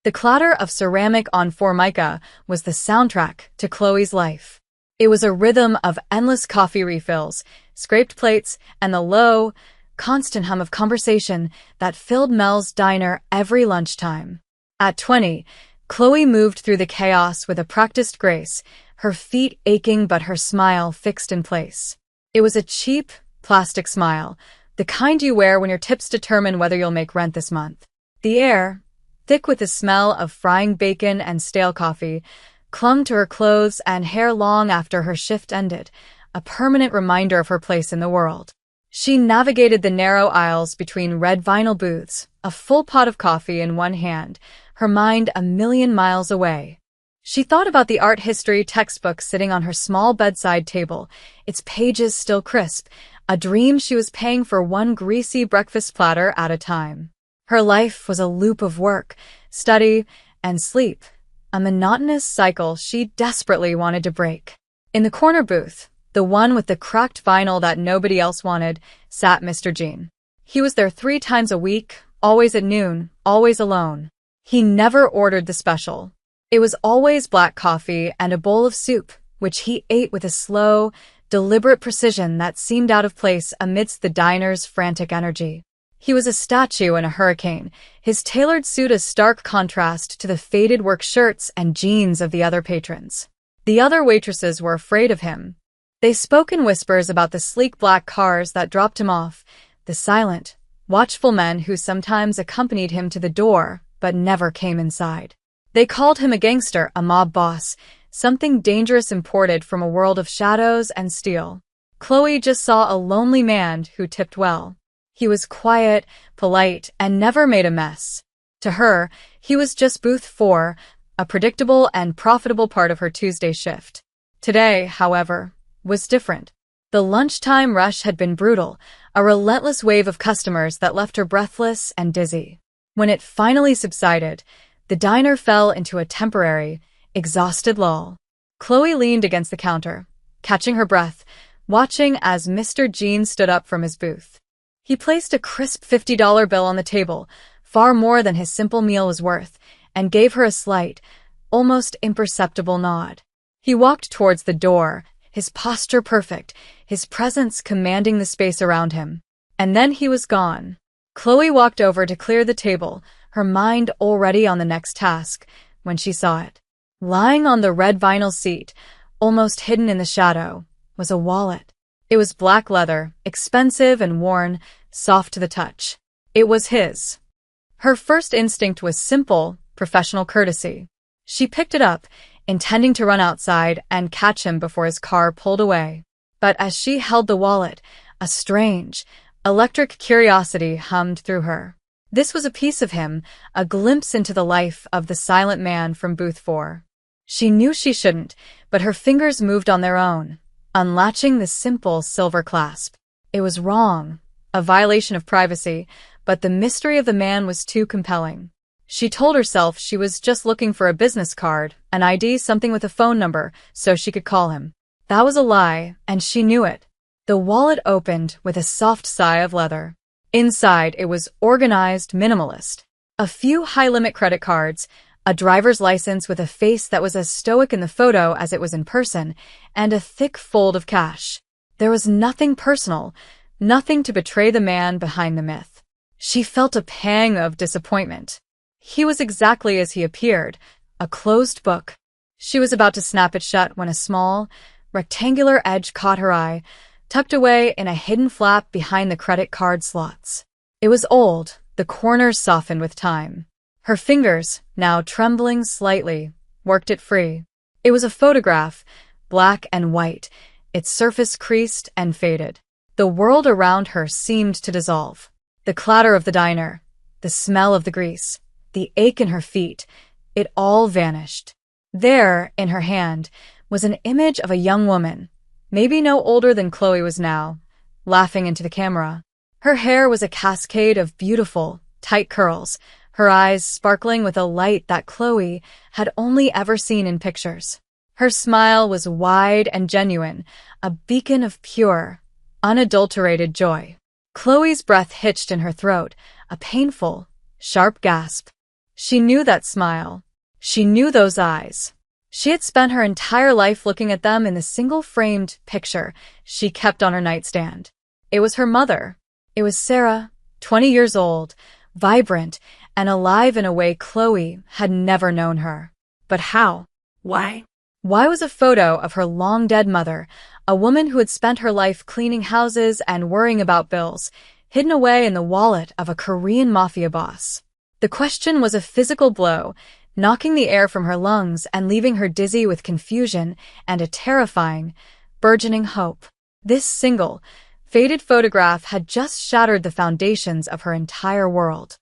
The clatter of ceramic on formica was the soundtrack to Chloe's life. It was a rhythm of endless coffee refills, scraped plates, and the low, constant hum of conversation that filled Mel's diner every lunchtime. At 20, Chloe moved through the chaos with a practiced grace, her feet aching but her smile fixed in place. It was a cheap, plastic smile, the kind you wear when your tips determine whether you'll make rent this month. The air, thick with the smell of frying bacon and stale coffee, clung to her clothes and hair long after her shift ended, a permanent reminder of her place in the world. She navigated the narrow aisles between red vinyl booths, a full pot of coffee in one hand, her mind a million miles away. She thought about the art history textbook sitting on her small bedside table, its pages still crisp, a dream she was paying for one greasy breakfast platter at a time. Her life was a loop of work, study, and sleep, a monotonous cycle she desperately wanted to break. In the corner booth, the one with the cracked vinyl that nobody else wanted, sat Mr. Jean. He was there 3 times a week, always at noon, always alone. He never ordered the special. It was always black coffee and a bowl of soup, which he ate with a slow, deliberate precision that seemed out of place amidst the diner's frantic energy. He was a statue in a hurricane, his tailored suit a stark contrast to the faded work shirts and jeans of the other patrons. The other waitresses were afraid of him. They spoke in whispers about the sleek black cars that dropped him off, the silent, watchful men who sometimes accompanied him to the door but never came inside. They called him a gangster, a mob boss, something dangerous imported from a world of shadows and steel. Chloe just saw a lonely man who tipped well. He was quiet, polite, and never made a mess. To her, he was just booth 4, a predictable and profitable part of her Tuesday shift. Today, however, was different. The lunchtime rush had been brutal, a relentless wave of customers that left her breathless and dizzy. When it finally subsided, the diner fell into a temporary, exhausted lull. Chloe leaned against the counter, catching her breath, watching as Mr. Jean stood up from his booth. He placed a crisp $50 bill on the table, far more than his simple meal was worth, and gave her a slight, almost imperceptible nod. He walked towards the door, his posture perfect, his presence commanding the space around him. And then he was gone. Chloe walked over to clear the table, her mind already on the next task, when she saw it. Lying on the red vinyl seat, almost hidden in the shadow, was a wallet. It was black leather, expensive and worn, soft to the touch. It was his. Her first instinct was simple, professional courtesy. She picked it up, intending to run outside and catch him before his car pulled away. But as she held the wallet, a strange, electric curiosity hummed through her. This was a piece of him, a glimpse into the life of the silent man from booth 4. She knew she shouldn't, but her fingers moved on their own, unlatching the simple silver clasp. It was wrong, a violation of privacy, but the mystery of the man was too compelling. She told herself she was just looking for a business card, an ID, something with a phone number, so she could call him. That was a lie, and she knew it. The wallet opened with a soft sigh of leather. Inside, it was organized, minimalist. A few high-limit credit cards, a driver's license with a face that was as stoic in the photo as it was in person, and a thick fold of cash. There was nothing personal, nothing to betray the man behind the myth. She felt a pang of disappointment. He was exactly as he appeared, a closed book. She was about to snap it shut when a small, rectangular edge caught her eye, tucked away in a hidden flap behind the credit card slots. It was old, the corners softened with time. Her fingers, now trembling slightly, worked it free. It was a photograph, black and white, its surface creased and faded. The world around her seemed to dissolve. The clatter of the diner, the smell of the grease, the ache in her feet, it all vanished. There, in her hand, was an image of a young woman, maybe no older than Chloe was now, laughing into the camera. Her hair was a cascade of beautiful, tight curls, her eyes sparkling with a light that Chloe had only ever seen in pictures. Her smile was wide and genuine, a beacon of pure, unadulterated joy. Chloe's breath hitched in her throat, a painful, sharp gasp. She knew that smile. She knew those eyes. She had spent her entire life looking at them in the single-framed picture she kept on her nightstand. It was her mother. It was Sarah, 20 years old, vibrant, and alive in a way Chloe had never known her. But how? Why? Why was a photo of her long-dead mother, a woman who had spent her life cleaning houses and worrying about bills, hidden away in the wallet of a Korean mafia boss? The question was a physical blow, knocking the air from her lungs and leaving her dizzy with confusion and a terrifying, burgeoning hope. This single, faded photograph had just shattered the foundations of her entire world.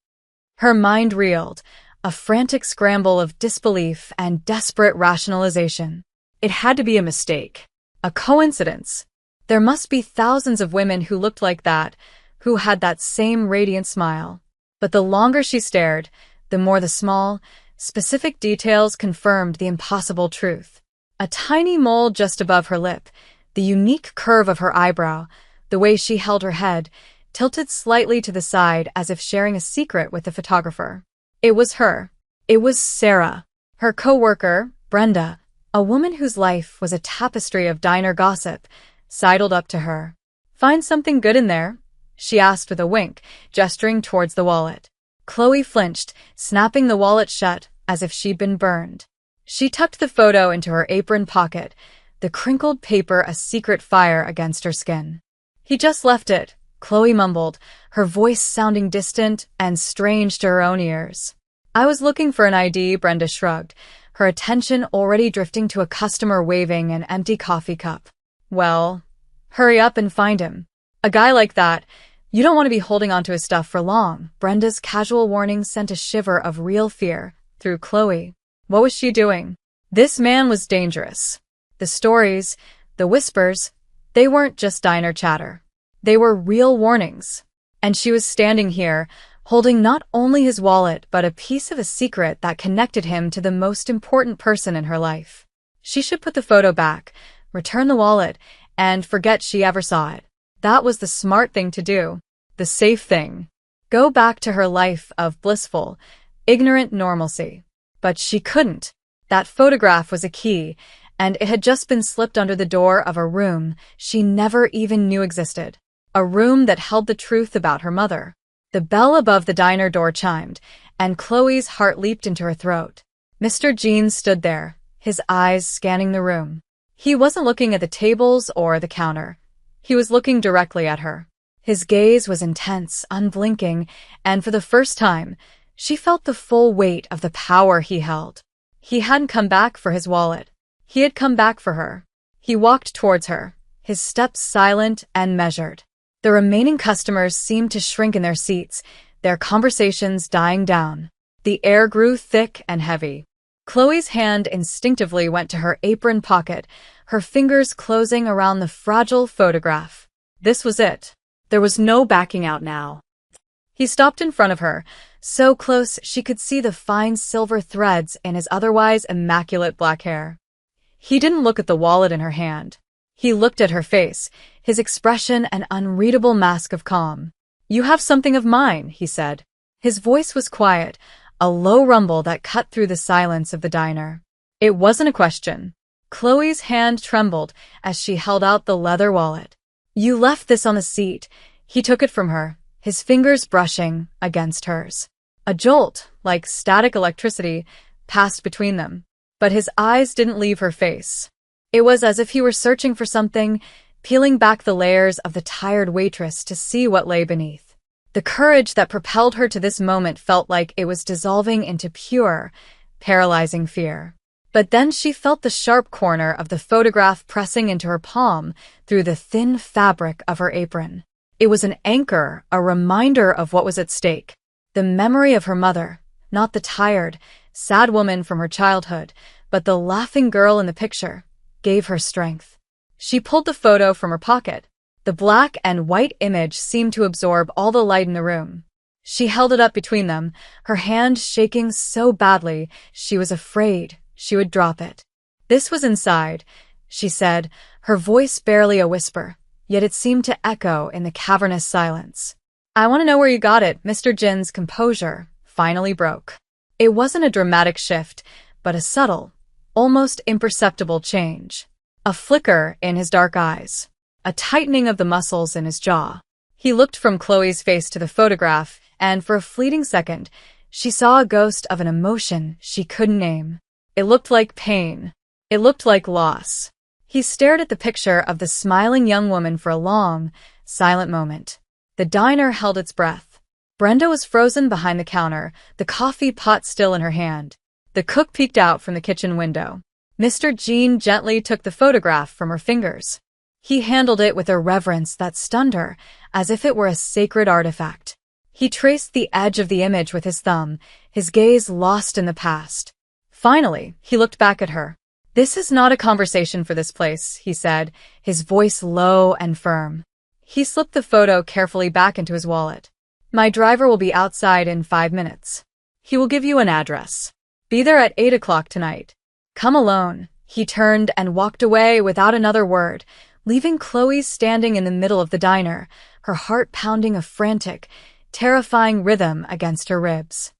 Her mind reeled, a frantic scramble of disbelief and desperate rationalization. It had to be a mistake, a coincidence. There must be thousands of women who looked like that, who had that same radiant smile. But the longer she stared, the more the small, specific details confirmed the impossible truth. A tiny mole just above her lip, the unique curve of her eyebrow, the way she held her head, tilted slightly to the side as if sharing a secret with the photographer. It was her. It was Sarah. Her co-worker, Brenda, a woman whose life was a tapestry of diner gossip, sidled up to her. "Find something good in there?" she asked with a wink, gesturing towards the wallet. Chloe flinched, snapping the wallet shut as if she'd been burned. She tucked the photo into her apron pocket, the crinkled paper a secret fire against her skin. "He just left it," Chloe mumbled, her voice sounding distant and strange to her own ears. "I was looking for an ID," Brenda shrugged, her attention already drifting to a customer waving an empty coffee cup. "Well, hurry up and find him. A guy like that, you don't want to be holding onto his stuff for long." Brenda's casual warning sent a shiver of real fear through Chloe. What was she doing? This man was dangerous. The stories, the whispers, they weren't just diner chatter. They were real warnings. And she was standing here, holding not only his wallet but a piece of a secret that connected him to the most important person in her life. She should put the photo back, return the wallet, and forget she ever saw it. That was the smart thing to do. The safe thing. Go back to her life of blissful, ignorant normalcy. But she couldn't. That photograph was a key, and it had just been slipped under the door of a room she never even knew existed. A room that held the truth about her mother. The bell above the diner door chimed, and Chloe's heart leaped into her throat. Mr. Jeans stood there, his eyes scanning the room. He wasn't looking at the tables or the counter. He was looking directly at her. His gaze was intense, unblinking, and for the first time, she felt the full weight of the power he held. He hadn't come back for his wallet. He had come back for her. He walked towards her, his steps silent and measured. The remaining customers seemed to shrink in their seats, their conversations dying down. The air grew thick and heavy. Chloe's hand instinctively went to her apron pocket, her fingers closing around the fragile photograph. This was it. There was no backing out now. He stopped in front of her, so close she could see the fine silver threads in his otherwise immaculate black hair. He didn't look at the wallet in her hand. He looked at her face, his expression an unreadable mask of calm. "You have something of mine," he said. His voice was quiet, a low rumble that cut through the silence of the diner. It wasn't a question. Chloe's hand trembled as she held out the leather wallet. "You left this on the seat." He took it from her, his fingers brushing against hers. A jolt, like static electricity, passed between them. But his eyes didn't leave her face. It was as if he were searching for something, peeling back the layers of the tired waitress to see what lay beneath. The courage that propelled her to this moment felt like it was dissolving into pure, paralyzing fear. But then she felt the sharp corner of the photograph pressing into her palm through the thin fabric of her apron. It was an anchor, a reminder of what was at stake. The memory of her mother, not the tired, sad woman from her childhood, but the laughing girl in the picture, gave her strength. She pulled the photo from her pocket. The black and white image seemed to absorb all the light in the room. She held it up between them, her hand shaking so badly she was afraid she would drop it. "This was inside," she said, her voice barely a whisper, yet it seemed to echo in the cavernous silence. "I want to know where you got it." Mr. Jin's composure finally broke. It wasn't a dramatic shift, but a subtle, almost imperceptible change. A flicker in his dark eyes. A tightening of the muscles in his jaw. He looked from Chloe's face to the photograph, and for a fleeting second, she saw a ghost of an emotion she couldn't name. It looked like pain. It looked like loss. He stared at the picture of the smiling young woman for a long, silent moment. The diner held its breath. Brenda was frozen behind the counter, the coffee pot still in her hand. The cook peeked out from the kitchen window. Mr. Jean gently took the photograph from her fingers. He handled it with a reverence that stunned her, as if it were a sacred artifact. He traced the edge of the image with his thumb, his gaze lost in the past. Finally, he looked back at her. "This is not a conversation for this place," he said, his voice low and firm. He slipped the photo carefully back into his wallet. "My driver will be outside in 5 minutes. He will give you an address. Be there at 8 o'clock tonight. Come alone." He turned and walked away without another word, leaving Chloe standing in the middle of the diner, her heart pounding a frantic, terrifying rhythm against her ribs.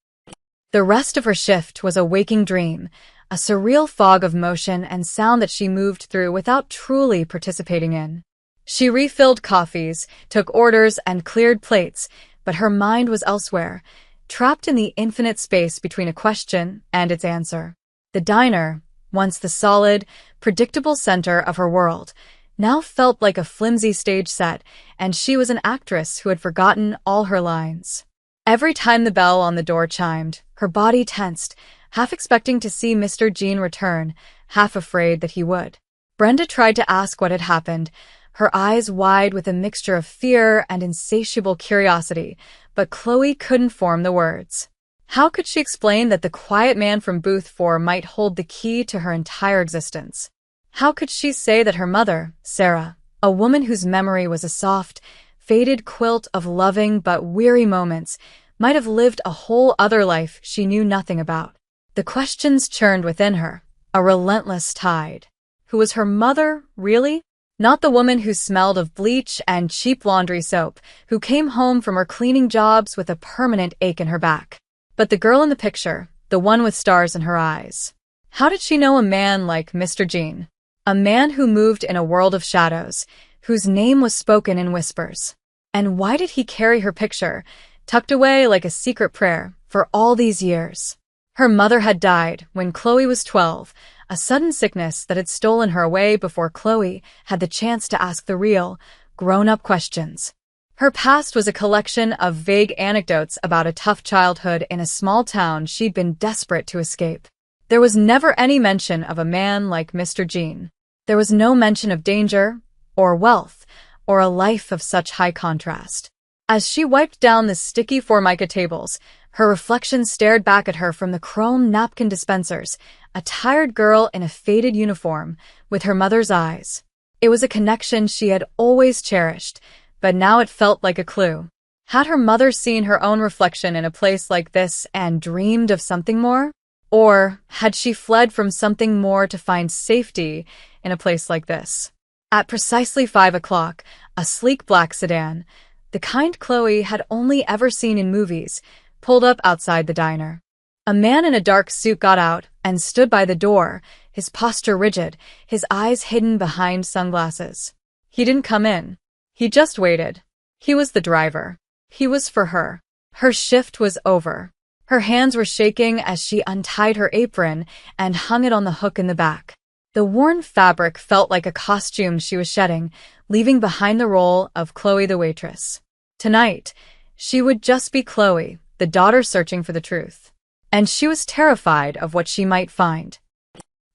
The rest of her shift was a waking dream, a surreal fog of motion and sound that she moved through without truly participating in. She refilled coffees, took orders, and cleared plates, but her mind was elsewhere, trapped in the infinite space between a question and its answer. The diner, once the solid, predictable center of her world, now felt like a flimsy stage set, and she was an actress who had forgotten all her lines. Every time the bell on the door chimed, her body tensed, half expecting to see Mr. Jean return, half afraid that he would. Brenda tried to ask what had happened, her eyes wide with a mixture of fear and insatiable curiosity, but Chloe couldn't form the words. How could she explain that the quiet man from booth 4 might hold the key to her entire existence? How could she say that her mother, Sarah, a woman whose memory was a soft, faded quilt of loving but weary moments, might have lived a whole other life she knew nothing about? The questions churned within her, a relentless tide. Who was her mother, really? Not the woman who smelled of bleach and cheap laundry soap, who came home from her cleaning jobs with a permanent ache in her back. But the girl in the picture, the one with stars in her eyes. How did she know a man like Mr. Jean? A man who moved in a world of shadows, whose name was spoken in whispers. And why did he carry her picture, tucked away like a secret prayer, for all these years? Her mother had died when Chloe was 12, a sudden sickness that had stolen her away before Chloe had the chance to ask the real, grown-up questions. Her past was a collection of vague anecdotes about a tough childhood in a small town she'd been desperate to escape. There was never any mention of a man like Mr. Jean. There was no mention of danger, or wealth, or a life of such high contrast. As she wiped down the sticky Formica tables, her reflection stared back at her from the chrome napkin dispensers, a tired girl in a faded uniform, with her mother's eyes. It was a connection she had always cherished, but now it felt like a clue. Had her mother seen her own reflection in a place like this and dreamed of something more? Or had she fled from something more to find safety in a place like this? At precisely 5 o'clock, a sleek black sedan, the kind Chloe had only ever seen in movies, pulled up outside the diner. A man in a dark suit got out and stood by the door, his posture rigid, his eyes hidden behind sunglasses. He didn't come in. He just waited. He was the driver. He was for her. Her shift was over. Her hands were shaking as she untied her apron and hung it on the hook in the back. The worn fabric felt like a costume she was shedding, leaving behind the role of Chloe the waitress. Tonight, she would just be Chloe, the daughter searching for the truth. And she was terrified of what she might find.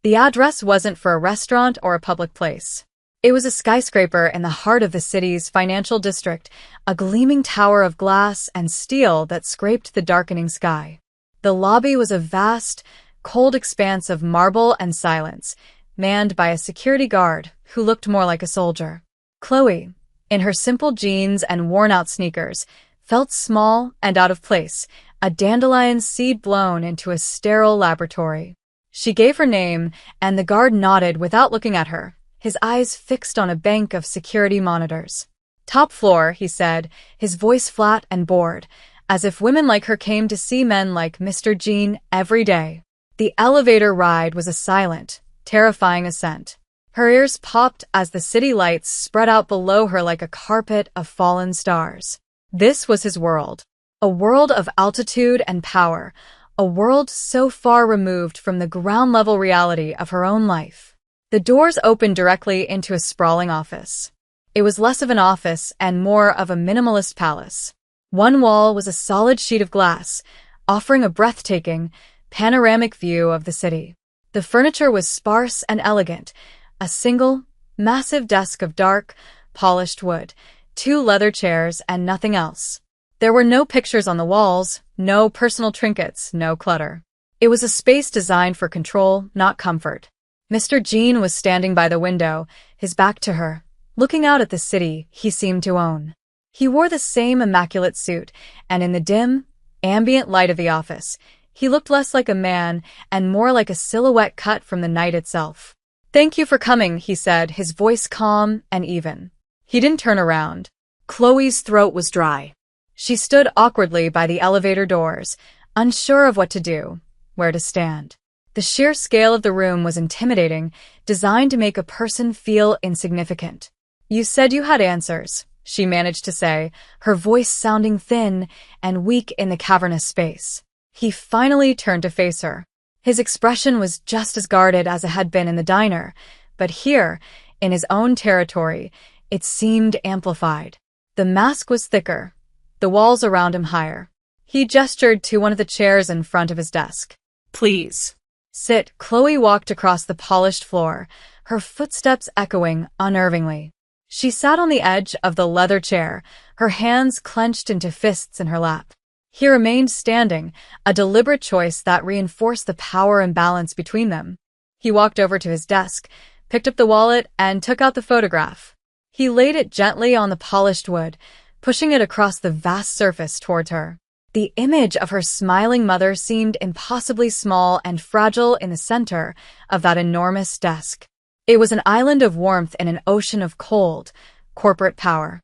The address wasn't for a restaurant or a public place. It was a skyscraper in the heart of the city's financial district, a gleaming tower of glass and steel that scraped the darkening sky. The lobby was a vast, cold expanse of marble and silence, manned by a security guard who looked more like a soldier. Chloe, in her simple jeans and worn-out sneakers, felt small and out of place, a dandelion seed blown into a sterile laboratory. She gave her name, and the guard nodded without looking at her, his eyes fixed on a bank of security monitors. "Top floor," he said, his voice flat and bored, as if women like her came to see men like Mr. Jean every day. The elevator ride was a silent, terrifying ascent. Her ears popped as the city lights spread out below her like a carpet of fallen stars. This was his world. A world of altitude and power. A world so far removed from the ground-level reality of her own life. The doors opened directly into a sprawling office. It was less of an office and more of a minimalist palace. One wall was a solid sheet of glass, offering a breathtaking, panoramic view of the city. The furniture was sparse and elegant, a single, massive desk of dark, polished wood, 2 leather chairs, and nothing else. There were no pictures on the walls, no personal trinkets, no clutter. It was a space designed for control, not comfort. Mr. Jean was standing by the window, his back to her, looking out at the city he seemed to own. He wore the same immaculate suit, and in the dim, ambient light of the office, he looked less like a man and more like a silhouette cut from the night itself. "Thank you for coming," he said, his voice calm and even. He didn't turn around. Chloe's throat was dry. She stood awkwardly by the elevator doors, unsure of what to do, where to stand. The sheer scale of the room was intimidating, designed to make a person feel insignificant. "You said you had answers," she managed to say, her voice sounding thin and weak in the cavernous space. He finally turned to face her. His expression was just as guarded as it had been in the diner, but here, in his own territory, it seemed amplified. The mask was thicker, the walls around him higher. He gestured to one of the chairs in front of his desk. "Please. Sit." Chloe walked across the polished floor, her footsteps echoing unnervingly. She sat on the edge of the leather chair, her hands clenched into fists in her lap. He remained standing, a deliberate choice that reinforced the power imbalance between them. He walked over to his desk, picked up the wallet, and took out the photograph. He laid it gently on the polished wood, pushing it across the vast surface towards her. The image of her smiling mother seemed impossibly small and fragile in the center of that enormous desk. It was an island of warmth in an ocean of cold, corporate power.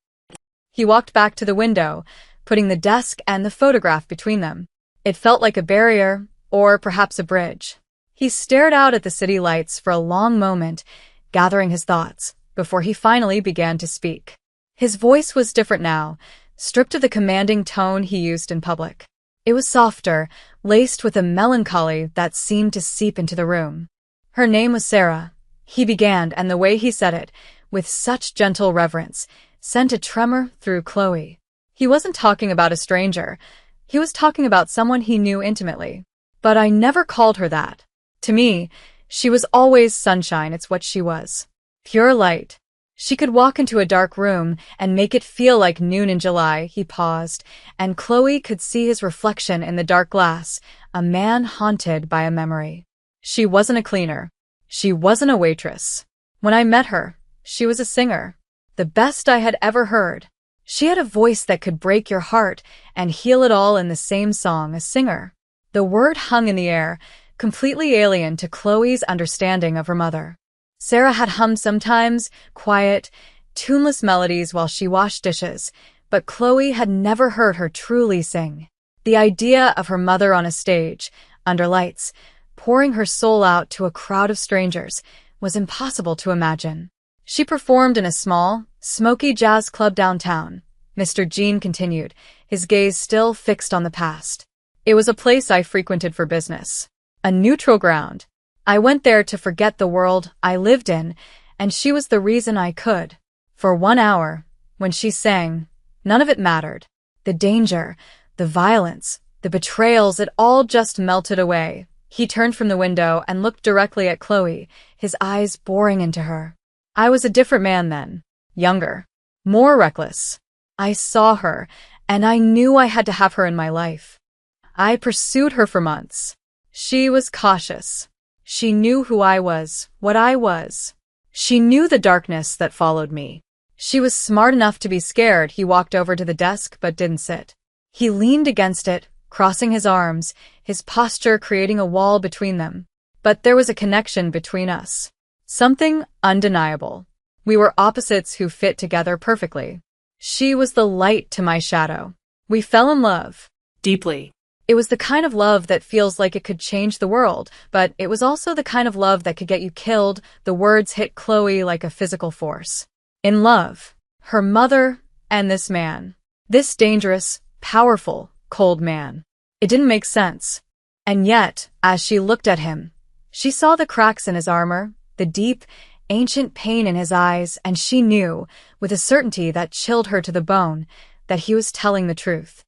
He walked back to the window, putting the desk and the photograph between them. It felt like a barrier, or perhaps a bridge. He stared out at the city lights for a long moment, gathering his thoughts, before he finally began to speak. His voice was different now, stripped of the commanding tone he used in public. It was softer, laced with a melancholy that seemed to seep into the room. "Her name was Sarah," he began, and the way he said it, with such gentle reverence, sent a tremor through Chloe. He wasn't talking about a stranger. He was talking about someone he knew intimately. "But I never called her that. To me, she was always sunshine. It's what she was. Pure light. She could walk into a dark room and make it feel like noon in July." He paused, and Chloe could see his reflection in the dark glass, a man haunted by a memory. "She wasn't a cleaner. She wasn't a waitress. When I met her, she was a singer. The best I had ever heard. She had a voice that could break your heart and heal it all in the same song, a singer." The word hung in the air, completely alien to Chloe's understanding of her mother. Sarah had hummed sometimes, quiet, tuneless melodies while she washed dishes, but Chloe had never heard her truly sing. The idea of her mother on a stage, under lights, pouring her soul out to a crowd of strangers, was impossible to imagine. She performed in a small, smoky jazz club downtown, Mr. Jean continued, his gaze still fixed on the past. "It was a place I frequented for business. A neutral ground. I went there to forget the world I lived in, and she was the reason I could. For 1 hour, when she sang, none of it mattered. The danger, the violence, the betrayals, it all just melted away." He turned from the window and looked directly at Chloe, his eyes boring into her. "I was a different man then. Younger. More reckless. I saw her, and I knew I had to have her in my life. I pursued her for months. She was cautious. She knew who I was, what I was. She knew the darkness that followed me. She was smart enough to be scared." He walked over to the desk but didn't sit. He leaned against it, crossing his arms, his posture creating a wall between them. "But there was a connection between us. Something undeniable. We were opposites who fit together perfectly. She was the light to my shadow. We fell in love. Deeply. It was the kind of love that feels like it could change the world, but it was also the kind of love that could get you killed. The words hit Chloe like a physical force. In love. Her mother and this man. This dangerous, powerful, cold man. It didn't make sense. And yet, as she looked at him, she saw the cracks in his armor, the deep, ancient pain in his eyes, and she knew, with a certainty that chilled her to the bone, that he was telling the truth.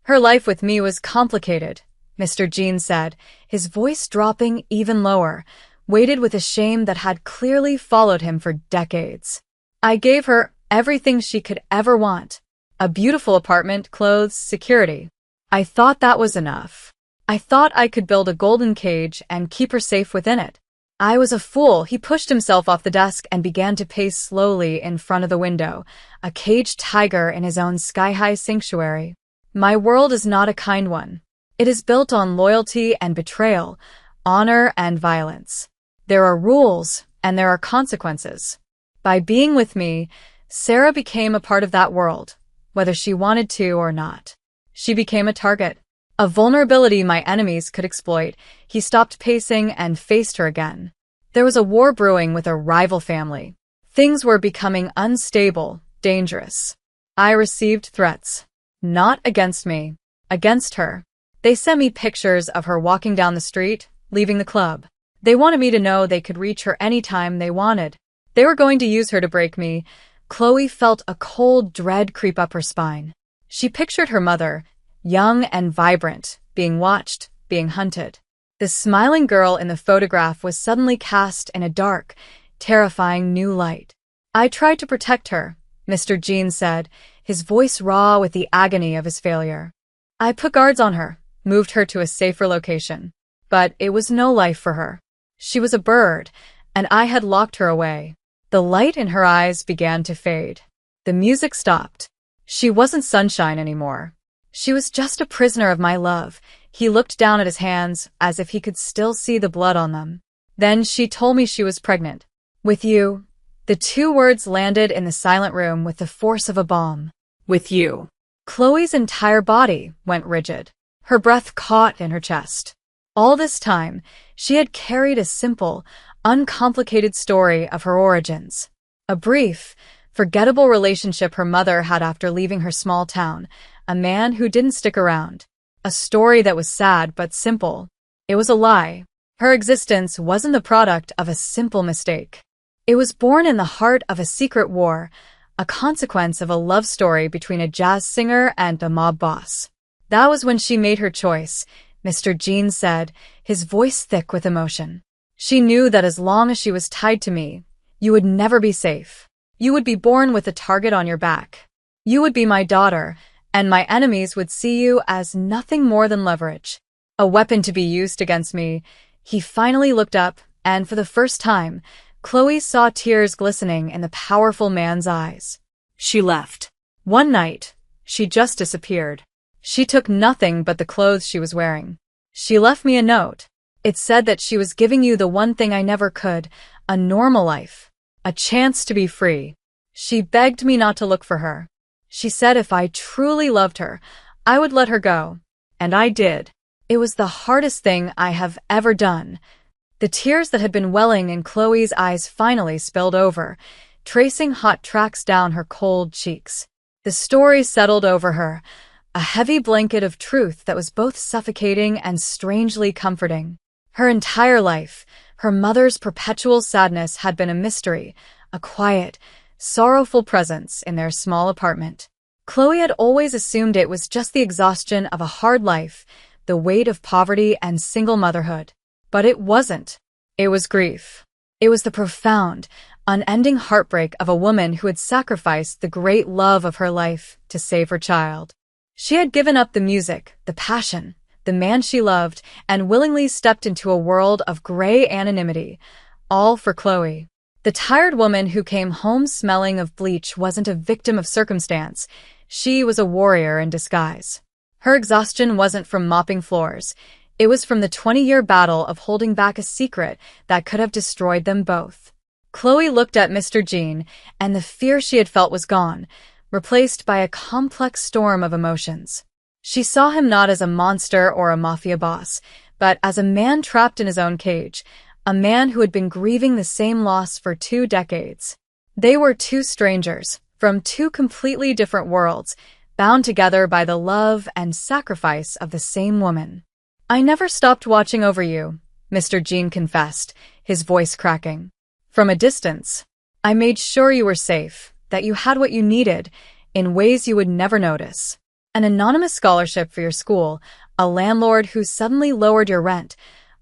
Her life with me was complicated, Mr. Jean said, his voice dropping even lower, weighted with a shame that had clearly followed him for decades. I gave her everything she could ever want. A beautiful apartment, clothes, security. I thought that was enough. I thought I could build a golden cage and keep her safe within it. I was a fool. He pushed himself off the desk and began to pace slowly in front of the window, a caged tiger in his own sky-high sanctuary. My world is not a kind one. It is built on loyalty and betrayal, honor and violence. There are rules and there are consequences. By being with me, Sarah became a part of that world, whether she wanted to or not. She became a target, a vulnerability my enemies could exploit. He stopped pacing and faced her again. There was a war brewing with a rival family. Things were becoming unstable, dangerous. I received threats. Not against me, against her. They sent me pictures of her walking down the street, leaving the club. They wanted me to know they could reach her anytime they wanted. They were going to use her to break me. Chloe felt a cold dread creep up her spine. She pictured her mother, young and vibrant, being watched, being hunted. The smiling girl in the photograph was suddenly cast in a dark, terrifying new light. I tried to protect her, Mr. Jean said, his voice raw with the agony of his failure. I put guards on her, moved her to a safer location. But it was no life for her. She was a bird, and I had locked her away. The light in her eyes began to fade. The music stopped. She wasn't sunshine anymore. She was just a prisoner of my love. He looked down at his hands as if he could still see the blood on them. Then she told me she was pregnant. With you. The two words landed in the silent room with the force of a bomb. With you. Chloe's entire body went rigid. Her breath caught in her chest. All this time, she had carried a simple, uncomplicated story of her origins. A brief, forgettable relationship her mother had after leaving her small town, a man who didn't stick around. A story that was sad but simple. It was a lie. Her existence wasn't the product of a simple mistake. It was born in the heart of a secret war, a consequence of a love story between a jazz singer and a mob boss. That was when she made her choice, Mr. Jean said, his voice thick with emotion. She knew that as long as she was tied to me, you would never be safe. You would be born with a target on your back. You would be my daughter, and my enemies would see you as nothing more than leverage. A weapon to be used against me. He finally looked up, and for the first time, Chloe saw tears glistening in the powerful man's eyes. She left. One night, she just disappeared. She took nothing but the clothes she was wearing. She left me a note. It said that she was giving you the one thing I never could, a normal life, a chance to be free. She begged me not to look for her. She said if I truly loved her, I would let her go. And I did. It was the hardest thing I have ever done. The tears that had been welling in Chloe's eyes finally spilled over, tracing hot tracks down her cold cheeks. The story settled over her, a heavy blanket of truth that was both suffocating and strangely comforting. Her entire life, her mother's perpetual sadness had been a mystery, a quiet, sorrowful presence in their small apartment. Chloe had always assumed it was just the exhaustion of a hard life, the weight of poverty and single motherhood. But it wasn't. It was grief. It was the profound, unending heartbreak of a woman who had sacrificed the great love of her life to save her child. She had given up the music, the passion, the man she loved, and willingly stepped into a world of gray anonymity, all for Chloe. The tired woman who came home smelling of bleach wasn't a victim of circumstance. She was a warrior in disguise. Her exhaustion wasn't from mopping floors. It was from the 20-year battle of holding back a secret that could have destroyed them both. Chloe looked at Mr. Jean, and the fear she had felt was gone, replaced by a complex storm of emotions. She saw him not as a monster or a mafia boss, but as a man trapped in his own cage, a man who had been grieving the same loss for 2 decades. They were two strangers, from two completely different worlds, bound together by the love and sacrifice of the same woman. "I never stopped watching over you," Mr. Jean confessed, his voice cracking. "From a distance. I made sure you were safe, that you had what you needed, in ways you would never notice. An anonymous scholarship for your school, a landlord who suddenly lowered your rent,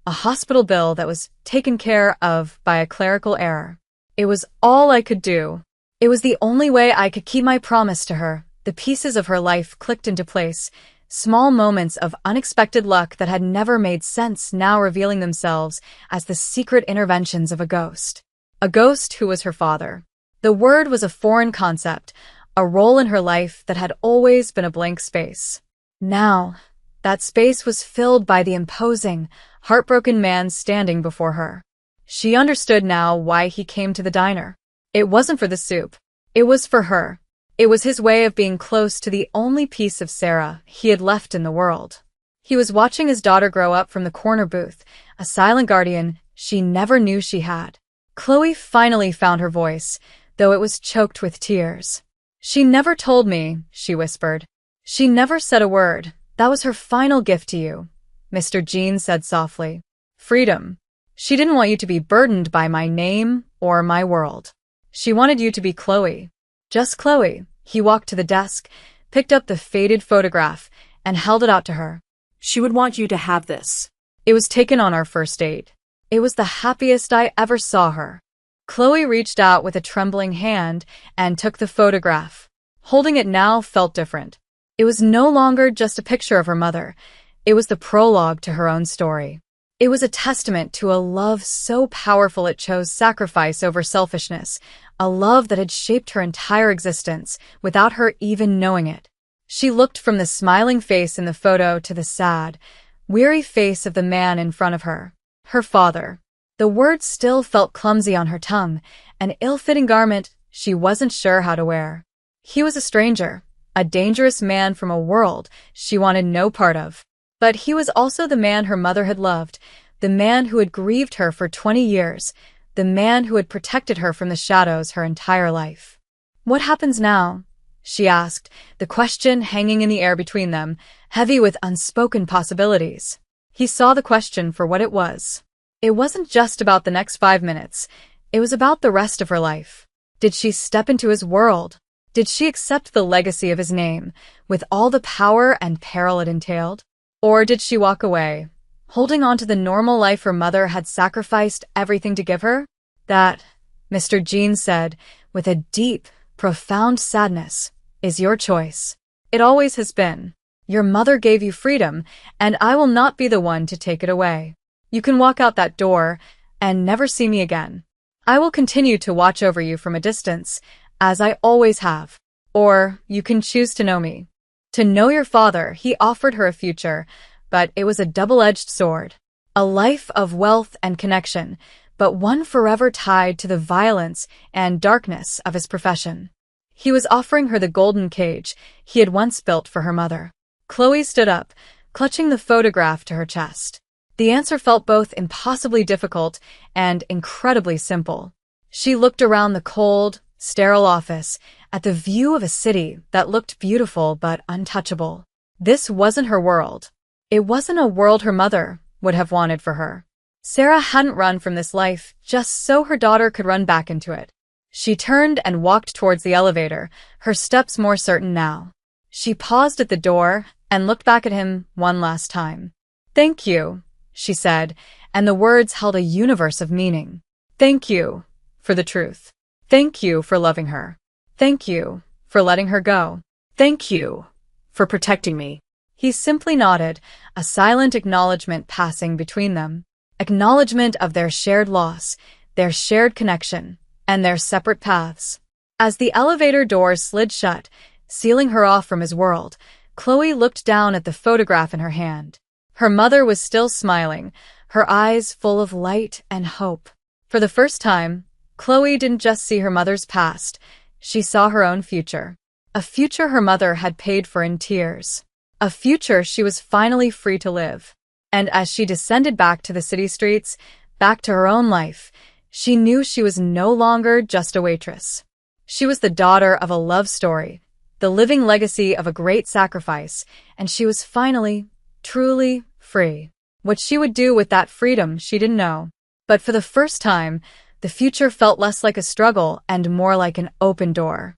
a hospital bill that was taken care of by a clerical error. It was all I could do. It was the only way I could keep my promise to her." The pieces of her life clicked into place, small moments of unexpected luck that had never made sense now revealing themselves as the secret interventions of a ghost. A ghost who was her father. The word was a foreign concept, a role in her life that had always been a blank space. Now, that space was filled by the imposing, heartbroken man standing before her. She understood now why he came to the diner. It wasn't for the soup. It was for her. It was his way of being close to the only piece of Sarah he had left in the world. He was watching his daughter grow up from the corner booth, a silent guardian she never knew she had. Chloe finally found her voice, though it was choked with tears. "She never told me," she whispered. "She never said a word. That was her final gift to you," Mr. Jean said softly. "Freedom. She didn't want you to be burdened by my name or my world. She wanted you to be Chloe. Just Chloe." He walked to the desk, picked up the faded photograph, and held it out to her. "She would want you to have this." "It was taken on our first date. It was the happiest I ever saw her." Chloe reached out with a trembling hand and took the photograph. Holding it now felt different. It was no longer just a picture of her mother. It was the prologue to her own story. It was a testament to a love so powerful it chose sacrifice over selfishness, a love that had shaped her entire existence without her even knowing it. She looked from the smiling face in the photo to the sad, weary face of the man in front of her. Her father. The words still felt clumsy on her tongue, an ill-fitting garment she wasn't sure how to wear. He was a stranger, a dangerous man from a world she wanted no part of. But he was also the man her mother had loved, the man who had grieved her for 20 years, the man who had protected her from the shadows her entire life. "What happens now?" she asked, the question hanging in the air between them, heavy with unspoken possibilities. He saw the question for what it was. It wasn't just about the next 5 minutes. It was about the rest of her life. Did she step into his world? Did she accept the legacy of his name, with all the power and peril it entailed? Or did she walk away, holding on to the normal life her mother had sacrificed everything to give her? "That," Mr. Jean said, with a deep, profound sadness, "is your choice. It always has been. Your mother gave you freedom, and I will not be the one to take it away. You can walk out that door and never see me again. I will continue to watch over you from a distance, as I always have. Or you can choose to know me." To know your father, he offered her a future, but it was a double-edged sword. A life of wealth and connection, but one forever tied to the violence and darkness of his profession. He was offering her the golden cage he had once built for her mother. Chloe stood up, clutching the photograph to her chest. The answer felt both impossibly difficult and incredibly simple. She looked around the cold, sterile office, at the view of a city that looked beautiful but untouchable. This wasn't her world. It wasn't a world her mother would have wanted for her. Sarah hadn't run from this life just so her daughter could run back into it. She turned and walked towards the elevator, her steps more certain now. She paused at the door and looked back at him one last time. "Thank you," she said, and the words held a universe of meaning. "Thank you for the truth. Thank you for loving her. Thank you for letting her go. Thank you For protecting me." He simply nodded, a silent acknowledgement passing between them. Acknowledgement of their shared loss, their shared connection, and their separate paths. As the elevator doors slid shut, sealing her off from his world, Chloe looked down at the photograph in her hand. Her mother was still smiling, her eyes full of light and hope. For the first time, Chloe didn't just see her mother's past, she saw her own future. A future her mother had paid for in tears. A future she was finally free to live. And as she descended back to the city streets, back to her own life, she knew she was no longer just a waitress. She was the daughter of a love story, the living legacy of a great sacrifice, and she was finally, truly free. What she would do with that freedom, she didn't know. But for the first time, the future felt less like a struggle and more like an open door.